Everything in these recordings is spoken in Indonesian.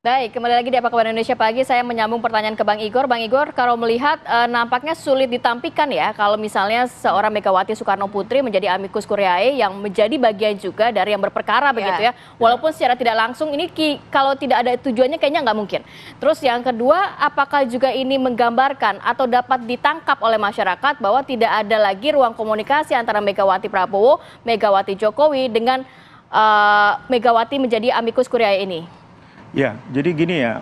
Baik, kembali lagi di Apa Kabar Indonesia Pagi. Saya menyambung pertanyaan ke Bang Igor. Bang Igor, kalau melihat nampaknya sulit ditampikan ya kalau misalnya seorang Megawati Soekarno Putri menjadi amicus curiae yang menjadi bagian juga dari yang berperkara begitu ya. Walaupun secara tidak langsung ini kalau tidak ada tujuannya kayaknya nggak mungkin. Terus yang kedua, apakah juga ini menggambarkan atau dapat ditangkap oleh masyarakat bahwa tidak ada lagi ruang komunikasi antara Megawati Prabowo, Megawati Jokowi dengan Megawati menjadi amicus curiae ini? Ya, jadi gini ya,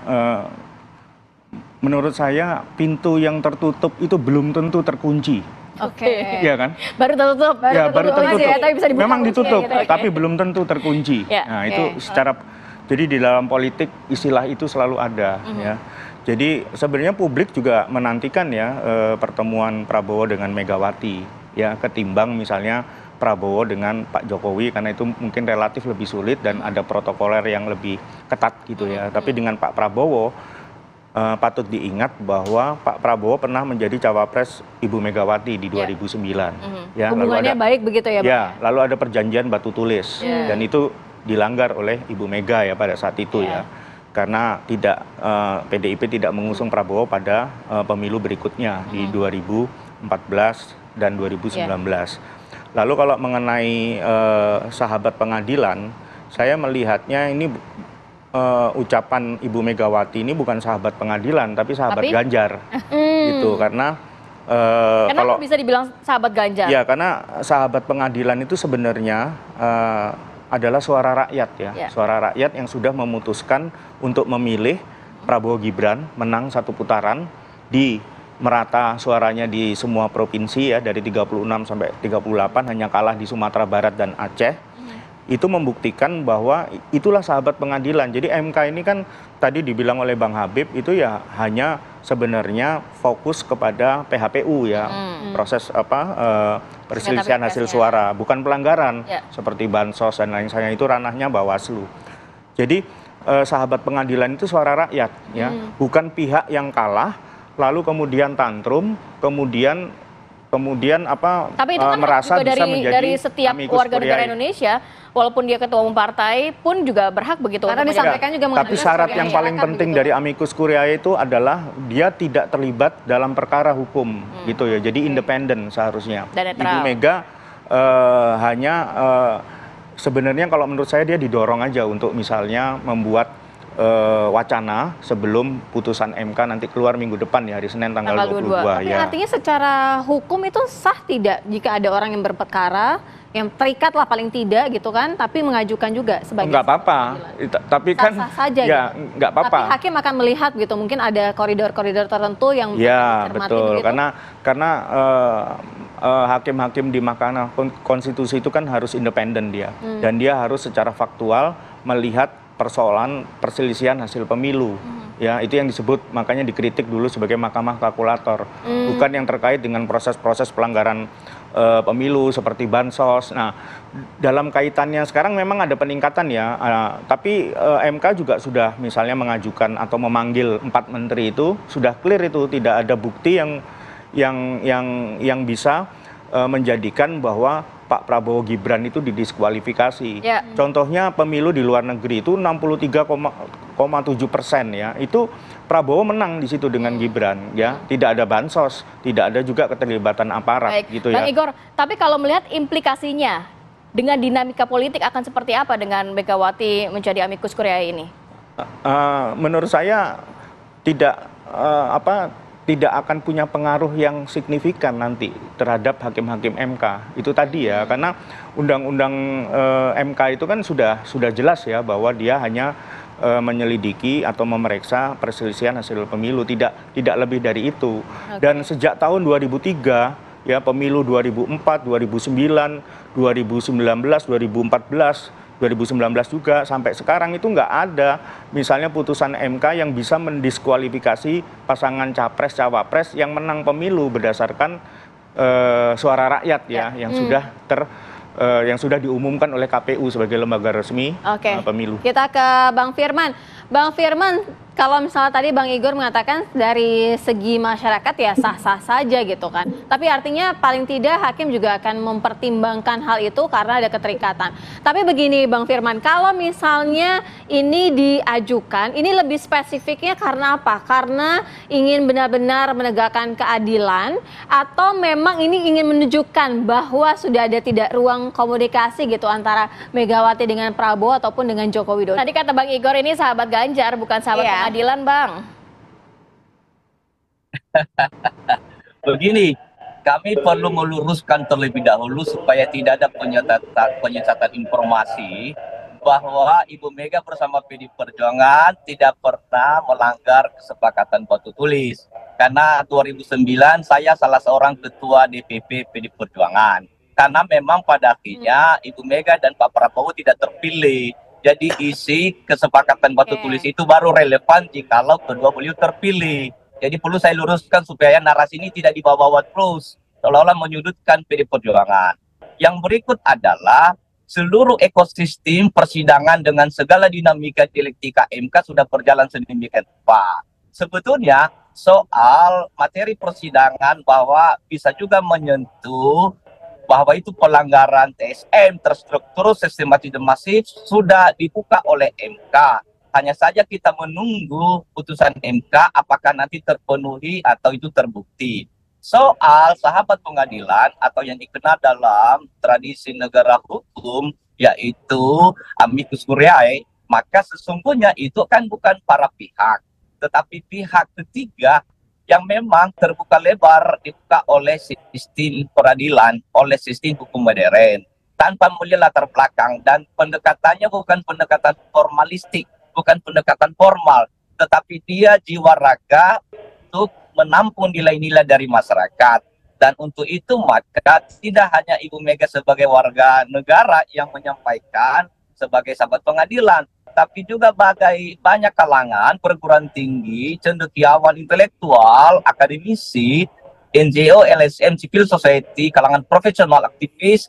menurut saya pintu yang tertutup itu belum tentu terkunci. Oke. Iya kan? Baru tertutup. Baru tertutup. Ya, tapi bisa dibuka. Memang ditutup, Gitu, tapi belum tentu terkunci. Ya, Nah, itu secara, jadi di dalam politik istilah itu selalu ada. Ya. Jadi sebenarnya publik juga menantikan ya pertemuan Prabowo dengan Megawati, ya ketimbang misalnya Prabowo dengan Pak Jokowi, karena itu mungkin relatif lebih sulit dan ada protokoler yang lebih ketat gitu ya. Tapi dengan Pak Prabowo patut diingat bahwa Pak Prabowo pernah menjadi cawapres Ibu Megawati di 2009. Ya, hubungannya baik begitu ya, Pak? Ya, lalu ada perjanjian batu tulis dan itu dilanggar oleh Ibu Mega ya pada saat itu ya. Karena PDIP tidak mengusung Prabowo pada pemilu berikutnya di 2014 dan 2019. Lalu kalau mengenai sahabat pengadilan, saya melihatnya ini ucapan Ibu Megawati ini bukan sahabat pengadilan, tapi sahabat Ganjar, gitu. Karena kalau bisa dibilang sahabat Ganjar? Ya, karena sahabat pengadilan itu sebenarnya adalah suara rakyat ya, suara rakyat yang sudah memutuskan untuk memilih Prabowo Gibran menang satu putaran di merata suaranya di semua provinsi ya, dari 36 sampai 38, hanya kalah di Sumatera Barat dan Aceh. Itu membuktikan bahwa itulah sahabat pengadilan. Jadi MK ini kan tadi dibilang oleh Bang Habib itu ya hanya sebenarnya fokus kepada PHPU ya, proses perselisihan hasil suara, bukan pelanggaran seperti bansos dan lain sebagainya, itu ranahnya Bawaslu. Jadi sahabat pengadilan itu suara rakyat ya, bukan pihak yang kalah lalu kemudian tantrum, kemudian tapi itu kan merasa juga bisa menjadi dari setiap warga negara Indonesia, walaupun dia ketua umum partai pun juga berhak begitu. Karena disampaikan juga. Tapi syarat yang paling penting dari amicus curiae itu adalah dia tidak terlibat dalam perkara hukum gitu ya. Jadi independen seharusnya. Ibu Mega hanya sebenarnya kalau menurut saya dia didorong aja untuk misalnya membuat wacana sebelum putusan MK nanti keluar minggu depan ya, hari Senin tanggal 22. Tapi artinya secara hukum itu sah tidak jika ada orang yang berperkara yang terikat lah paling tidak gitu kan, tapi mengajukan juga sebagai nggak apa-apa, tapi kan sah saja ya gitu. Nggak apa-apa. Tapi hakim akan melihat gitu, mungkin ada koridor-koridor tertentu yang ya betul gitu. karena hakim-hakim di Mahkamah Konstitusi itu kan harus independen dia, dan dia harus secara faktual melihat persoalan perselisihan hasil pemilu. Ya, itu yang disebut, makanya dikritik dulu sebagai mahkamah kalkulator, bukan yang terkait dengan proses-proses pelanggaran pemilu seperti bansos. Nah, dalam kaitannya sekarang memang ada peningkatan ya, tapi MK juga sudah misalnya mengajukan atau memanggil 4 menteri itu sudah clear, itu tidak ada bukti yang bisa menjadikan bahwa Pak Prabowo Gibran itu didiskualifikasi. Contohnya pemilu di luar negeri itu 63,7% ya, itu Prabowo menang di situ dengan Gibran ya, tidak ada bansos, tidak ada juga keterlibatan aparat. Gitu ya. Bang Igor, tapi kalau melihat implikasinya dengan dinamika politik akan seperti apa dengan Megawati menjadi amicus curiae ini? Menurut saya tidak akan punya pengaruh yang signifikan nanti terhadap hakim-hakim MK. Itu tadi ya, karena undang-undang MK itu kan sudah jelas ya bahwa dia hanya menyelidiki atau memeriksa perselisihan hasil pemilu, tidak lebih dari itu. Dan sejak tahun 2003 ya, pemilu 2004, 2009, 2019, 2014, 2019 juga sampai sekarang itu nggak ada misalnya putusan MK yang bisa mendiskualifikasi pasangan capres-cawapres yang menang pemilu berdasarkan suara rakyat ya, yang sudah diumumkan oleh KPU sebagai lembaga resmi pemilu. Kita ke Bang Firman. Bang Firman, Kalau misalnya tadi Bang Igor mengatakan dari segi masyarakat ya sah-sah saja gitu kan. Tapi artinya paling tidak hakim juga akan mempertimbangkan hal itu karena ada keterikatan. Tapi begini Bang Firman, kalau misalnya ini diajukan, ini lebih spesifiknya karena apa? Karena ingin benar-benar menegakkan keadilan atau memang ini ingin menunjukkan bahwa sudah ada tidak ruang komunikasi gitu antara Megawati dengan Prabowo ataupun dengan Joko Widodo. Tadi kata Bang Igor ini sahabat Ganjar bukan sahabat pengadilan, Bang. Begini, kami perlu meluruskan terlebih dahulu supaya tidak ada penyesatan informasi bahwa Ibu Mega bersama PD Perjuangan tidak pernah melanggar kesepakatan batu tulis. Karena 2009 saya salah seorang ketua DPP PD Perjuangan. Karena memang pada akhirnya Ibu Mega dan Pak Prabowo tidak terpilih. Jadi isi kesepakatan batu tulis itu baru relevan jikalau kedua beliau terpilih. Jadi perlu saya luruskan supaya narasi ini tidak dibawa-bawa terus, seolah-olah menyudutkan PD Perjuangan. Yang berikut adalah seluruh ekosistem persidangan dengan segala dinamika dialektika MK sudah berjalan sedemikian rupa. Sebetulnya soal materi persidangan bahwa bisa juga menyentuh bahwa itu pelanggaran TSM terstruktur sistematis dan masif sudah dibuka oleh MK. Hanya saja kita menunggu putusan MK apakah nanti terpenuhi atau itu terbukti. Soal sahabat pengadilan atau yang dikenal dalam tradisi negara hukum yaitu amicus curiae, maka sesungguhnya itu kan bukan para pihak, tetapi pihak ketiga yang memang terbuka lebar dibuka oleh sistem peradilan, oleh sistem hukum modern, tanpa melihat latar belakang, dan pendekatannya bukan pendekatan formalistik, bukan pendekatan formal, tetapi dia jiwa raga untuk menampung nilai-nilai dari masyarakat. Dan untuk itu maka tidak hanya Ibu Mega sebagai warga negara yang menyampaikan sebagai sahabat pengadilan, tapi juga banyak kalangan perguruan tinggi, cendekiawan intelektual, akademisi, NGO, LSM, civil society, kalangan profesional, aktivis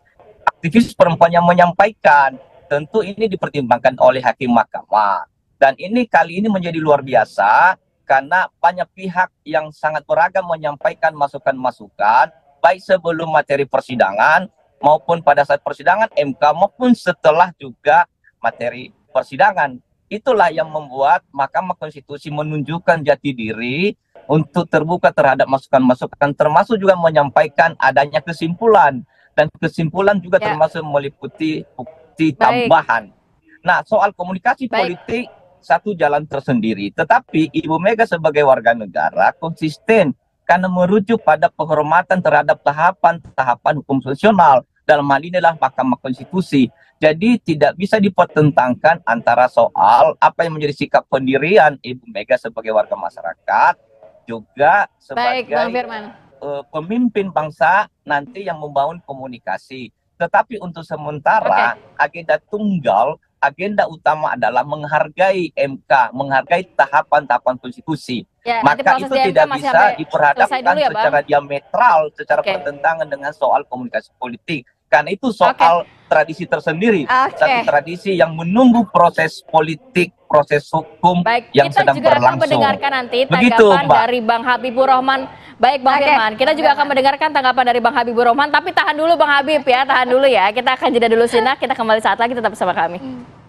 perempuan yang menyampaikan. Tentu ini dipertimbangkan oleh hakim mahkamah. Dan ini kali ini menjadi luar biasa karena banyak pihak yang sangat beragam menyampaikan masukan-masukan, baik sebelum materi persidangan maupun pada saat persidangan MK maupun setelah juga materi persidangan. Itulah yang membuat Mahkamah Konstitusi menunjukkan jati diri untuk terbuka terhadap masukan-masukan, termasuk juga menyampaikan adanya kesimpulan, dan kesimpulan juga termasuk meliputi bukti tambahan. Nah, soal komunikasi politik satu jalan tersendiri, tetapi Ibu Mega sebagai warga negara konsisten karena merujuk pada penghormatan terhadap tahapan-tahapan hukum konstitusional, dalam hal inilah Mahkamah Konstitusi. Jadi tidak bisa dipertentangkan antara soal apa yang menjadi sikap pendirian Ibu Mega sebagai warga masyarakat, juga sebagai pemimpin bangsa nanti yang membangun komunikasi. Tetapi untuk sementara agenda tunggal, agenda utama adalah menghargai MK, menghargai tahapan-tahapan konstitusi. Maka itu tidak bisa diperhadapkan secara diametral, secara bertentangan dengan soal komunikasi politik. Karena itu soal tradisi tersendiri, satu tradisi yang menunggu proses politik, proses hukum yang sedang berlangsung. Kita juga akan mendengarkan nanti tanggapan dari Bang Habibur Rahman. Baik Bang Firman, kita juga akan mendengarkan tanggapan dari Bang Habibur Rahman, tapi tahan dulu Bang Habib ya, tahan dulu ya. Kita akan jeda dulu sejenak, kita kembali saat lagi tetap bersama kami.